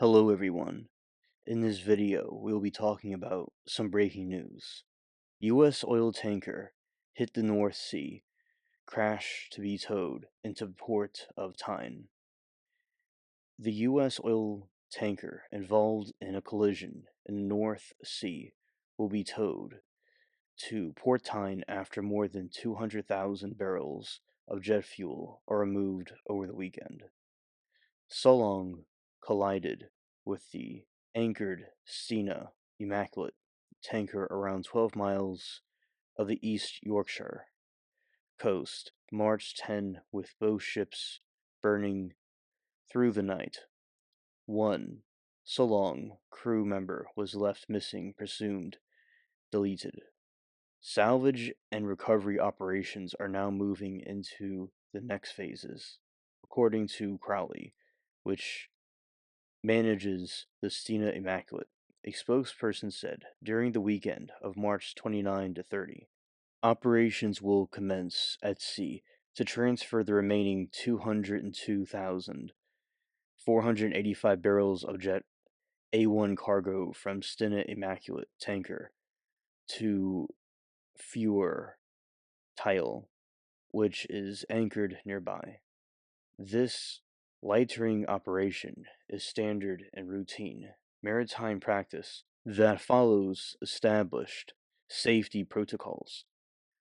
Hello everyone. In this video, we'll be talking about some breaking news. US oil tanker hit the North Sea, crash to be towed into port of Tyne. The US oil tanker involved in a collision in the North Sea will be towed to Port Tyne after more than 200,000 barrels of jet fuel are removed over the weekend. Solong collided with the anchored Stena Immaculate tanker around 12 miles of the East Yorkshire coast March 10 with both ships burning through the night. One Solong crew member was left missing, presumed deleted. Salvage and recovery operations are now moving into the next phases, according to Crowley, which manages the Stena Immaculate. A spokesperson said during the weekend of March 29 to 30, operations will commence at sea to transfer the remaining 202,485 barrels of Jet A1 cargo from Stena Immaculate tanker to Fure Tile, which is anchored nearby. This lightering operation is standard and routine maritime practice that follows established safety protocols.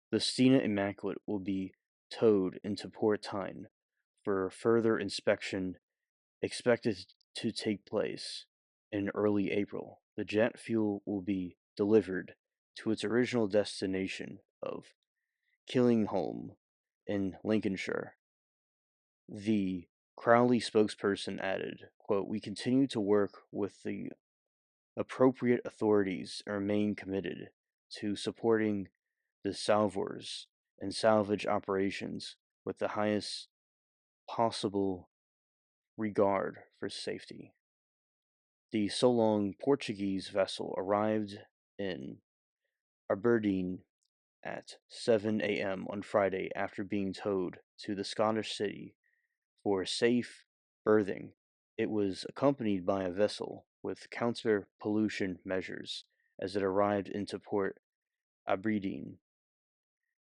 The Stena Immaculate will be towed into Port Tyne for further inspection expected to take place in early April. The jet fuel will be delivered to its original destination of Killingholme in Lincolnshire. The Crowley spokesperson added, quote, "We continue to work with the appropriate authorities and remain committed to supporting the salvors and salvage operations with the highest possible regard for safety." The Solong Portuguese vessel arrived in Aberdeen at 7 a.m. on Friday after being towed to the Scottish city for safe berthing. It was accompanied by a vessel with counter-pollution measures as it arrived into Port Aberdeen.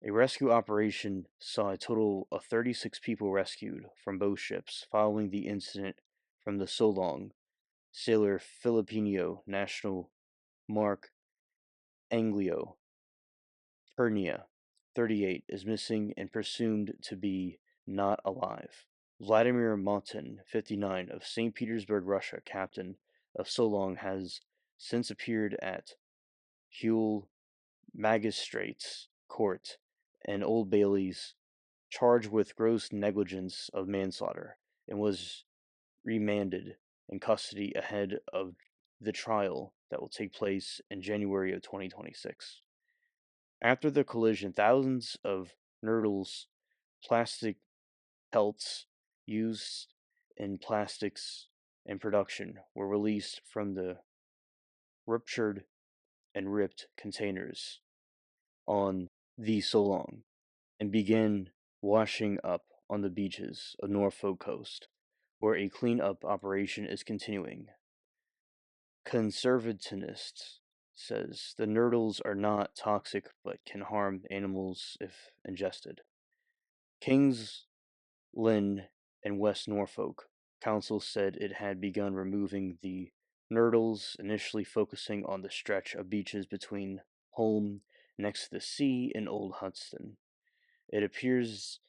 A rescue operation saw a total of 36 people rescued from both ships following the incident from the Solong. Sailor Filipino national Mark Anglio Pernia, 38, is missing and presumed to be not alive. Vladimir Motin, 59, of St. Petersburg, Russia, captain of Solong, has since appeared at Huel Magistrates Court and Old Bailey's, charged with gross negligence of manslaughter, and was remanded in custody ahead of the trial that will take place in January of 2026. After the collision, thousands of Nurdles plastic pelts used in plastics and production were released from the ruptured and ripped containers on the Solong and began washing up on the beaches of Norfolk coast, where a cleanup operation is continuing. Conservationist says the nurdles are not toxic but can harm animals if ingested. Kings Lynn and West Norfolk Council said it had begun removing the nurdles, initially focusing on the stretch of beaches between Holme next to the sea and Old Hudson. It appears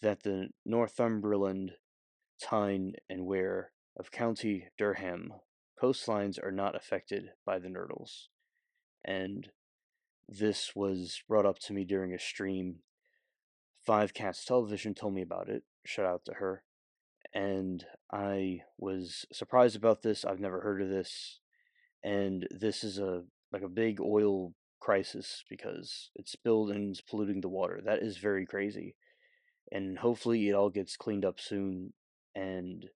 that the Northumberland, Tyne, and Wear of County Durham coastlines are not affected by the nurdles. And this was brought up to me during a stream. Five Cats Television told me about it. Shout out to her. And I was surprised about this. I've never heard of this. And this is a big oil crisis because it's spilled and it's polluting the water. That is very crazy. And hopefully it all gets cleaned up soon. And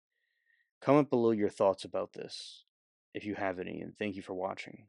comment below your thoughts about this if you have any, and thank you for watching.